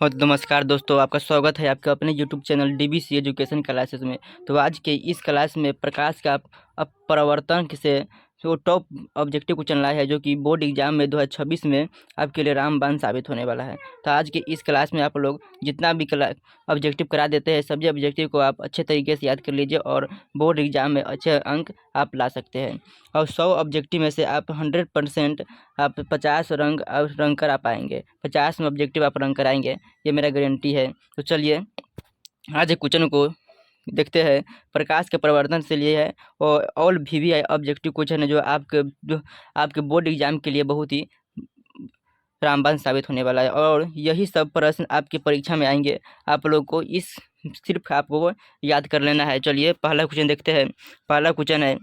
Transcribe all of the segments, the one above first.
और नमस्कार दोस्तों, आपका स्वागत है आपके अपने YouTube channel DBC education classes में। तो आज के इस क्लास में प्रकाश का अपवर्तन से जो टॉप ऑब्जेक्टिव क्वेश्चन लाया है, जो कि बोर्ड एग्जाम में 2026 में आपके लिए रामबाण साबित होने वाला है। तो आज के इस क्लास में आप लोग जितना भी ऑब्जेक्टिव करा देते हैं, सभी ऑब्जेक्टिव को आप अच्छे तरीके से याद कर लीजिए और बोर्ड एग्जाम में अच्छे अंक आप ला सकते हैं। और 100 ऑब्जेक्टिव में से आप 100% आप 50 रंग कर आ पाएंगे। 50 में ऑब्जेक्टिव आप रंग कराएंगे, ये मेरा गारंटी है। तो चलिए आज एक क्वेश्चन को देखते हैं। प्रकाश के परिवर्तन से लिए है और ऑल VVI ऑब्जेक्टिव क्वेश्चन है, जो आपके बोर्ड एग्जाम के लिए बहुत ही रामबाण साबित होने वाला है। और यही सब प्रश्न आपकी परीक्षा में आएंगे। आप लोग को सिर्फ आपको याद कर लेना है। चलिए पहला क्वेश्चन देखते हैं। पहला क्वेश्चन है,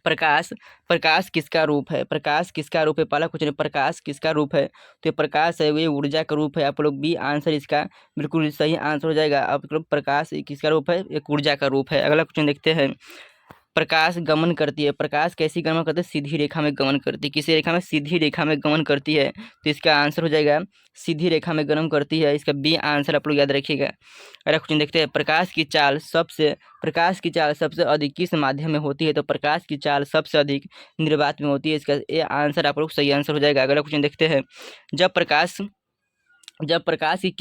प्रकाश प्रकाश किसका रूप है? प्रकाश किसका रूप है? पहला क्वेश्चन है, प्रकाश किसका रूप है? तो ये प्रकाश है, ये ऊर्जा का रूप है। आप लोग बी आंसर इसका बिल्कुल सही आंसर हो जाएगा। आप लोग प्रकाश किसका रूप है? एक ऊर्जा का रूप है। अगला क्वेश्चन देखते हैं, प्रकाश गमन करती है। प्रकाश कैसी गमन करती है? सीधी रेखा में गमन करती है। किसी रेखा में? सीधी रेखा में गमन करती है। तो इसका आंसर हो जाएगा सीधी रेखा में गमन करती है। इसका बी आंसर आप लोग याद रखिएगा। अगला क्वेश्चन देखते हैं, प्रकाश की चाल सबसे अधिक किस माध्यम में होती है? तो प्रकाश की चाल सबसे अधिक निर्वात में होती है। इसका ये आंसर आप लोग सही आंसर हो जाएगा। अगला क्वेश्चन देखते हैं, जब प्रकाश की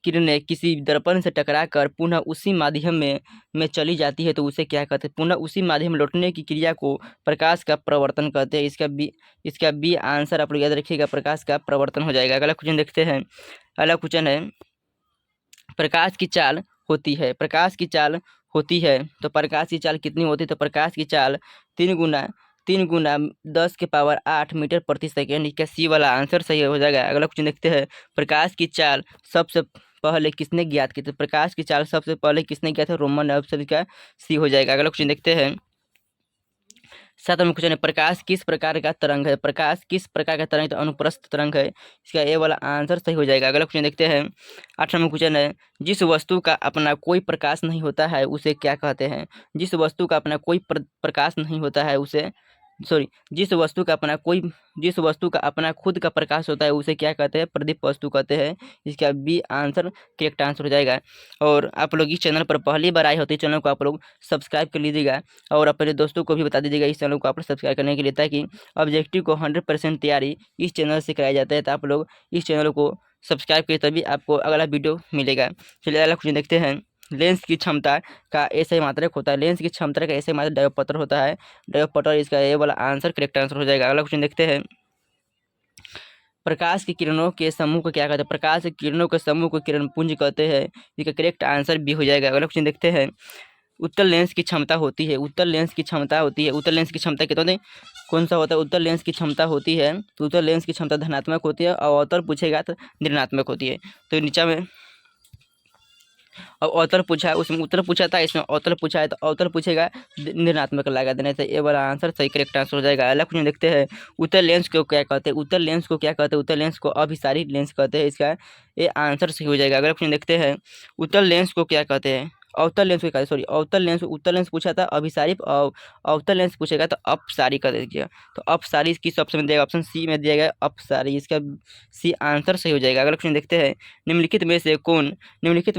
किरणें किसी दर्पण से टकराकर पुनः उसी माध्यम में चली जाती है, तो उसे क्या कहते हैं? पुनः उसी माध्यम में लौटने की क्रिया को प्रकाश का प्रवर्तन कहते हैं। इसका बी आंसर आप लोग याद रखिएगा, प्रकाश का प्रवर्तन हो जाएगा। अगला क्वेश्चन देखते हैं। अगला क्वेश्चन है, प्रकाश की चाल होती है तो प्रकाश की चाल कितनी होती है? तो प्रकाश की चाल 3 गुना 10⁸ मीटर प्रति सेकेंड। इसका सी वाला आंसर सही हो जाएगा। अगला क्वेश्चन देखते हैं, प्रकाश की चाल सबसे पहले किसने ज्ञात की? तो प्रकाश की चाल सबसे पहले किसने ज्ञात है? रोमन ऑप्शन का सी हो जाएगा। अगला क्वेश्चन देखते हैं, 7वां क्वेश्चन है, प्रकाश किस प्रकार का तरंग है? प्रकाश किस प्रकार का तरंग? तो अनुप्रस्थ तरंग है। इसका ए वाला आंसर सही हो जाएगा। अगला क्वेश्चन देखते हैं, 8वां क्वेश्चन है, जिस वस्तु का अपना कोई प्रकाश नहीं होता है उसे क्या कहते हैं? जिस वस्तु का अपना कोई प्रकाश नहीं होता है उसे जिस वस्तु का अपना खुद का प्रकाश होता है उसे क्या कहते हैं? प्रदीप वस्तु कहते हैं। इसका बी आंसर करेक्ट आंसर हो जाएगा। और आप लोग इस चैनल पर पहली बार आए होते, चैनल को आप लोग सब्सक्राइब कर लीजिएगा और अपने दोस्तों को भी बता दीजिएगा इस चैनल को आप लोग सब्सक्राइब करने के लिए, ताकि ऑब्जेक्टिव को 100% तैयारी इस चैनल से कराया जाता है। तो आप लोग इस चैनल को सब्सक्राइब करिए, तभी आपको अगला वीडियो मिलेगा। चलिए अगला क्वेश्चन देखते हैं, लेंस की क्षमता का ऐसे मात्रक होता है। लेंस की क्षमता का ऐसे मात्रक डायोप्टर होता है। डायोप्टर, इसका ये वाला आंसर करेक्ट आंसर हो जाएगा। अगला क्वेश्चन देखते हैं, प्रकाश की किरणों के समूह को क्या कहते हैं? प्रकाश की किरणों के समूह को किरण पुंज कहते हैं। इसका करेक्ट आंसर भी हो जाएगा। अगला क्वेश्चन देखते हैं, उत्तल लेंस की क्षमता होती है। उत्तल लेंस की क्षमता कितना होती है? कौन सा होता है? उत्तल लेंस की क्षमता होती है, तो उत्तल लेंस की क्षमता धनात्मक होती है और अवतल पूछेगा तो ऋणात्मक होती है। तो नीचे में अब अवतल पूछा है, उसमें उत्तर पूछा था, इसमें अवतल पूछा है, तो अवतल पूछेगा ऋणात्मक लगा देने से ये वाला आंसर सही करेक्ट आंसर हो जाएगा। अगला क्वेश्चन देखते हैं, उत्तल लेंस को क्या कहते हैं? उत्तल लेंस को क्या कहते हैं? उत्तल लेंस को अभिसारी लेंस कहते हैं। इसका ये आंसर सही हो जाएगा। अगला क्वेश्चन देखते हैं, उत्तल लेंस को क्या कहते हैं? अवतल लेंस को क्या, सॉरी अवतल लेंस, उत्तल लेंस पूछा था अभिसारी, अवतल लेंस पूछेगा तो अपसारी कर दीजिएगा। तो अपसारी किस ऑप्शन में दिया? ऑप्शन सी में दिया गया अपसारी। इसका सी आंसर सही हो जाएगा। अगला क्वेश्चन देखते हैं, निम्नलिखित में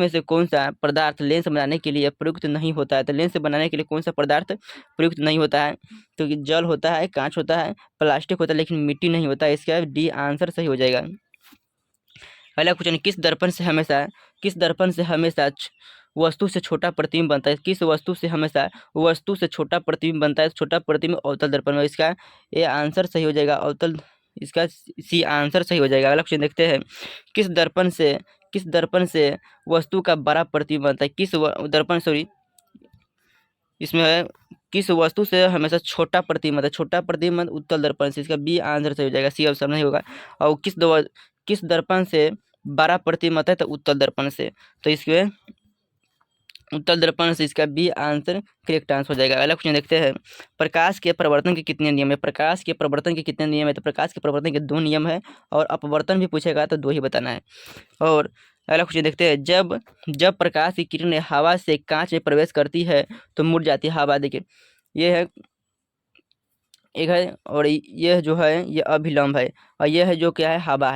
से कौन सा पदार्थ लेंस बनाने के लिए प्रयुक्त नहीं होता है? तो लेंस बनाने के लिए कौन सा पदार्थ प्रयुक्त नहीं होता है? तो जल होता है, कांच होता है, प्लास्टिक होता है, लेकिन मिट्टी नहीं होता है। इसका डी आंसर सही हो जाएगा। अगला क्वेश्चन, किस दर्पण से हमेशा वस्तु से छोटा प्रतिबिंब बनता है? किस वस्तु से हमेशा वस्तु से छोटा प्रतिबिंब बनता है? छोटा प्रतिबिंब अवतल दर्पण में। इसका ये आंसर सही हो जाएगा, अवतल। इसका सी आंसर सही हो जाएगा। अगला क्वेश्चन देखते हैं, किस दर्पण से वस्तु का बड़ा प्रतिबिंब बनता है? दर्पण, सॉरी इसमें है, किस वस्तु से हमेशा छोटा प्रतिबिंब बनता है? छोटा प्रतिबिंब उत्तल दर्पण से। इसका बी आंसर सही हो जाएगा, सी ऑप्शन नहीं होगा। और किस दर्पण से बड़ा प्रतिबिंब बनता है? तो उत्तल दर्पण से। तो इसके उत्तल दर्पण से, इसका बी आंसर करेक्ट आंसर हो जाएगा। अगला क्वेश्चन देखते हैं, प्रकाश के प्रवर्तन के कितने नियम है? प्रकाश के प्रवर्तन के कितने नियम है? तो प्रकाश के प्रवर्तन के 2 नियम है, और अपवर्तन भी पूछेगा तो 2 ही बताना है। और अगला क्वेश्चन देखते हैं, जब प्रकाश की किरण हवा से कांच में प्रवेश करती है तो मुड़ जाती है हवा। देखिए ये है, एक है, और ये जो है ये अभिलंब है, और ये है जो क्या है? हवा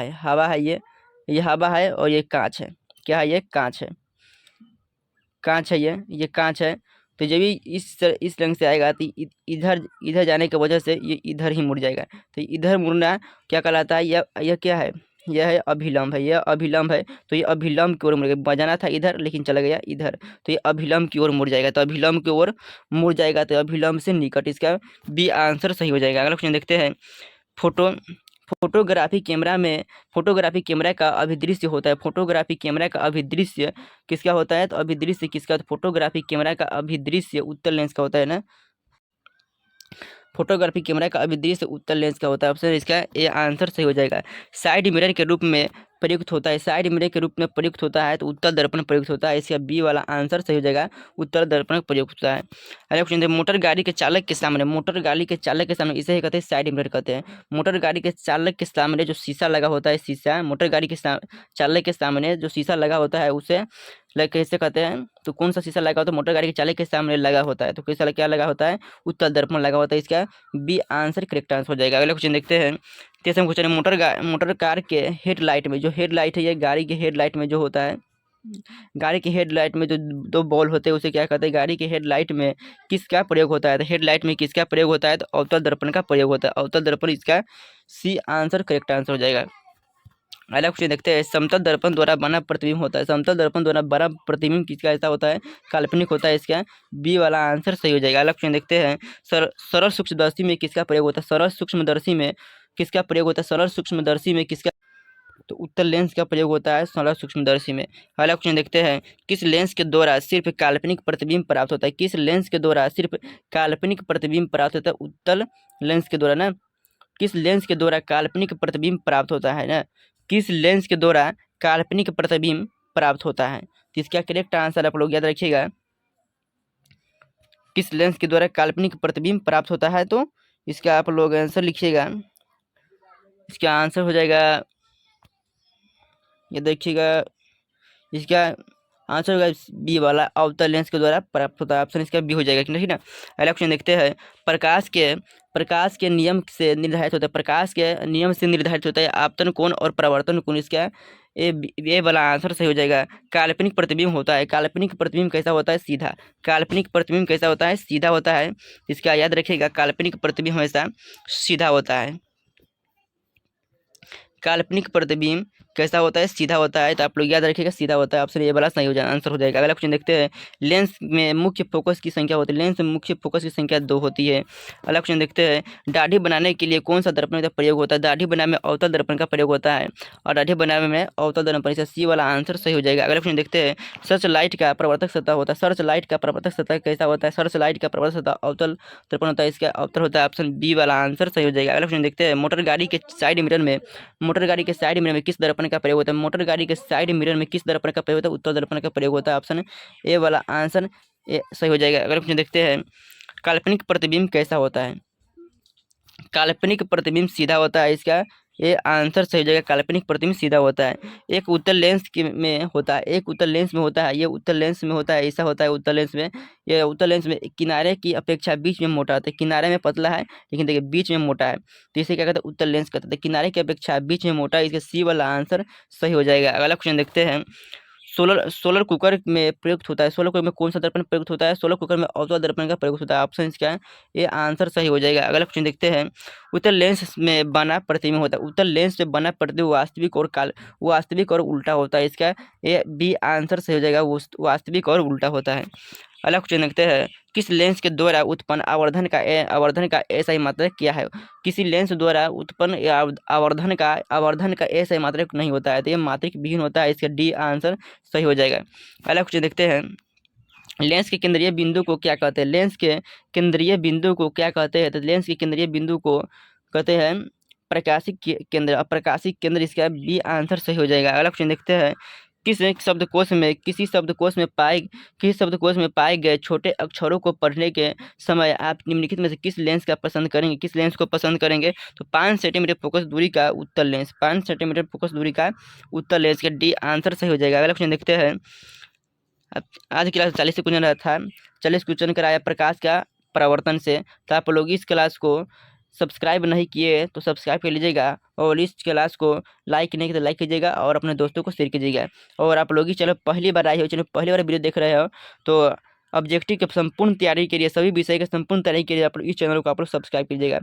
है। ये ये हवा है और ये कांच है। क्या है? ये कांच है, कांच है, ये कांच है। तो जब भी इस रंग से आएगा तो इधर इधर जाने की वजह से ये इधर ही मुड़ जाएगा। तो इधर मुड़ना क्या कहलाता है? यह क्या है? यह है अभिलंब है, यह अभिलंब है। तो ये अभिलंब की ओर मुड़ गया, बजाना था इधर लेकिन चला गया इधर, तो ये अभिलंब की ओर मुड़ जाएगा। तो अभिलंब की ओर मुड़ जाएगा, तो अभिलंब से निकट, इसका बी आंसर सही हो जाएगा। अगला क्वेश्चन देखते हैं। फोटो फोटोग्राफी कैमरा में फोटोग्राफी कैमरा का अभिदृश्य होता है। फोटोग्राफी कैमरा का अभिदृश्य किसका होता है? तो अभिदृश्य किसका? तो फोटोग्राफी कैमरा का अभिदृश्य उत्तल लेंस का होता है ना। फोटोग्राफी कैमरा का अभिदृश्य उत्तल लेंस का होता है। ऑप्शन इसका ये आंसर सही हो जाएगा। साइड मिरर के रूप में प्रयुक्त होता है, साइड मिरर के रूप में प्रयुक्त होता है, तो उत्तल दर्पण प्रयुक्त होता है। इसका बी वाला आंसर सही हो जाएगा, उत्तल दर्पण प्रयुक्त होता है। अगला क्वेश्चन है, मोटर गाड़ी के चालक के सामने, मोटर गाड़ी के चालक के सामने इसे ही कहते हैं साइड मिरर कहते हैं। मोटर गाड़ी के चालक के सामने जो शीशा लगा होता है, शीशा मोटर गाड़ी के चालक के सामने जो शीशा लगा होता है उसे कैसे कहते हैं? तो कौन सा शीशा लगा होता है? मोटर गाड़ी के चालक के सामने लगा होता है, तो कैसा क्या लगा होता है? उत्तल दर्पण लगा होता है। इसका बी आंसर करेक्ट आंसर हो जाएगा। अगला क्वेश्चन देखते हैं। तीसरा क्वेश्चन है, मोटर कार के हेडलाइट में, जो हेडलाइट है ये गाड़ी के हेडलाइट में जो होता है, गाड़ी के हेडलाइट में जो दो बॉल होते हैं उसे क्या कहते हैं? गाड़ी के हेडलाइट में किसका प्रयोग होता है? तो हेडलाइट में किसका प्रयोग होता है? तो अवतल दर्पण का प्रयोग होता है, अवतल दर्पण। इसका सी आंसर करेक्ट आंसर हो जाएगा। अगला क्वेश्चन देखते हैं। समतल दर्पण द्वारा बना प्रतिबिंब होता है, समतल दर्पण द्वारा बना प्रतिबिंब किसका ऐसा होता है? काल्पनिक होता है। इसका बी वाला आंसर सही हो जाएगा। अगला क्वेश्चन देखते हैं। सरल सूक्ष्मदर्शी में किसका प्रयोग होता है? सरल सूक्ष्मदर्शी में किसका प्रयोग होता है? सरल सूक्ष्मदर्शी में किसका? तो उत्तल लेंस का प्रयोग होता है सरल सूक्ष्मदर्शी में। अगला क्वेश्चन देखते हैं। किस लेंस के द्वारा सिर्फ काल्पनिक प्रतिबिंब प्राप्त होता है? किस लेंस के द्वारा सिर्फ काल्पनिक प्रतिबिंब प्राप्त होता है? उत्तल लेंस के द्वारा ना। किस लेंस के द्वारा काल्पनिक प्रतिबिंब प्राप्त होता है ना? किस लेंस के द्वारा काल्पनिक प्रतिबिंब प्राप्त होता है? तो इसका करेक्ट आंसर आप लोग याद रखिएगा। किस लेंस के द्वारा काल्पनिक प्रतिबिंब प्राप्त होता है, तो इसका आप लोग आंसर लिखिएगा। इसका आंसर हो जाएगा, ये देखिएगा, इसका आंसर होगा बी वाला, अवतल लेंस के द्वारा प्राप्त होता है। ऑप्शन इसका बी हो जाएगा, ठीक है ना। अगला क्वेश्चन देखते हैं। प्रकाश के नियम से निर्धारित होता है, प्रकाश के नियम से निर्धारित होता है आपतन कोण और परावर्तन कोण। इसका ए वाला आंसर सही हो जाएगा। काल्पनिक प्रतिबिंब होता है, काल्पनिक प्रतिबिंब कैसा होता है? सीधा। काल्पनिक प्रतिबिंब कैसा होता है? सीधा होता है। इसका याद रखिएगा, काल्पनिक प्रतिबिंब हमेशा सीधा होता है। काल्पनिक प्रतिबिंब कैसा होता है? सीधा होता है। तो आप लोग याद रखिएगा, सीधा होता है। ऑप्शन ये वाला सही हो जाएगा, आंसर हो जाएगा। अगला क्वेश्चन देखते हैं। लेंस में मुख्य फोकस की संख्या होती है, लेंस में मुख्य फोकस की संख्या 2 होती है। अगला क्वेश्चन देखते हैं। दाढ़ी बनाने के लिए कौन सा दर्पण का प्रयोग होता है? दाढ़ी बनाने में अवतल दर्पण का प्रयोग होता है, और दाढ़ी बनाने में अवतल दर्पण, इसका सी वाला आंसर सही हो जाएगा। अगला क्वेश्चन देखते हैं। सर्च लाइट का प्रवर्तक सतह होता है, सर्च लाइट का प्रवर्तक सतह कैसा होता है? सर्च लाइट का प्रवर्तक सतह अवतल दर्पण होता है, इसका अवतल होता है। ऑप्शन बी वाला आंसर सही हो जाएगा। अगला क्वेश्चन देखते हैं। मोटर गाड़ी के साइड मिरर में किस दर्पण का प्रयोग होता है? मोटर गाड़ी के साइड मिरर में किस दर्पण का प्रयोग होता है? उत्तल दर्पण का प्रयोग होता है। ऑप्शन ए वाला आंसर ए सही हो जाएगा। अगला क्वेश्चन देखते हैं। काल्पनिक प्रतिबिंब कैसा होता है? काल्पनिक प्रतिबिंब सीधा होता है, इसका ये आंसर सही हो जाएगा। काल्पनिक प्रतिबिंब सीधा होता है। एक उत्तल लेंस में होता है, एक उत्तल लेंस में होता है, ये उत्तल लेंस में होता है, ऐसा होता है उत्तल लेंस में। ये उत्तल लेंस में किनारे की अपेक्षा बीच में मोटा होता है, किनारे में पतला है लेकिन देखिए बीच में मोटा है, तो इसे क्या कहते हैं? उत्तल लेंस कहते हैं। किनारे की अपेक्षा बीच में मोटा है, इसका सी वाला आंसर सही हो जाएगा। अगला क्वेश्चन देखते हैं। सोलर कुकर में प्रयुक्त होता है, सोलर कुकर में कौन सा दर्पण प्रयुक्त होता है? सोलर कुकर में अवतल दर्पण का प्रयुक्त होता है। ऑप्शन इसका ये आंसर सही हो जाएगा। अगला क्वेश्चन देखते हैं। उत्तल लेंस में बना प्रतिबिंब होता है, उत्तल लेंस में बना प्रतिबिंब वास्तविक और उल्टा होता है, इसका ये बी आंसर सही हो जाएगा। वास्तविक और उल्टा होता है। अगला क्वेश्चन देखते हैं। किस लेंस के द्वारा उत्पन्न आवर्धन का ऐसा मात्रक क्या है? किसी लेंस द्वारा उत्पन्न आवर्धन का ऐसा मात्रक नहीं होता है, तो ये मात्रक विहीन होता है, इसका डी आंसर सही हो जाएगा। अगला क्वेश्चन देखते हैं। लेंस के केंद्रीय बिंदु को क्या कहते हैं? लेंस के केंद्रीय बिंदु को क्या कहते हैं? तो लेंस के केंद्रीय बिंदु को कहते हैं प्रकाशिक केंद्र। प्रकाशिक केंद्र, इसका बी आंसर सही हो जाएगा। अगला क्वेश्चन देखते हैं। किसी शब्दकोश में पाए गए छोटे अक्षरों को पढ़ने के समय आप निम्नलिखित में से किस लेंस का पसंद करेंगे? किस लेंस को पसंद करेंगे? तो 5 सेंटीमीटर फोकस दूरी का उत्तल लेंस, 5 सेंटीमीटर फोकस दूरी का उत्तल लेंस का डी आंसर सही हो जाएगा। अगला क्वेश्चन देखते हैं। आज क्लास 40 क्वेश्चन रहा था, 40 क्वेश्चन कराया प्रकाश का परावर्तन से, तो आप लोग इस क्लास को सब्सक्राइब नहीं किए तो सब्सक्राइब कर लीजिएगा, और इस क्लास को लाइक नहीं किया तो लाइक कीजिएगा और अपने दोस्तों को शेयर कीजिएगा। और आप लोग इस चैनल पहली बार आए हो, चैनल पहली बार वीडियो देख रहे हो, तो ऑब्जेक्टिव की संपूर्ण तैयारी के लिए, सभी विषय की संपूर्ण तैयारी के लिए आप इस चैनल को आप लोग सब्सक्राइब कीजिएगा।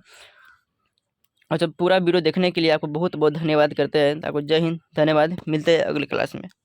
और जब पूरा वीडियो देखने के लिए आपको बहुत बहुत धन्यवाद करते हैं। आपको जय हिंद, धन्यवाद। मिलते हैं अगली क्लास में।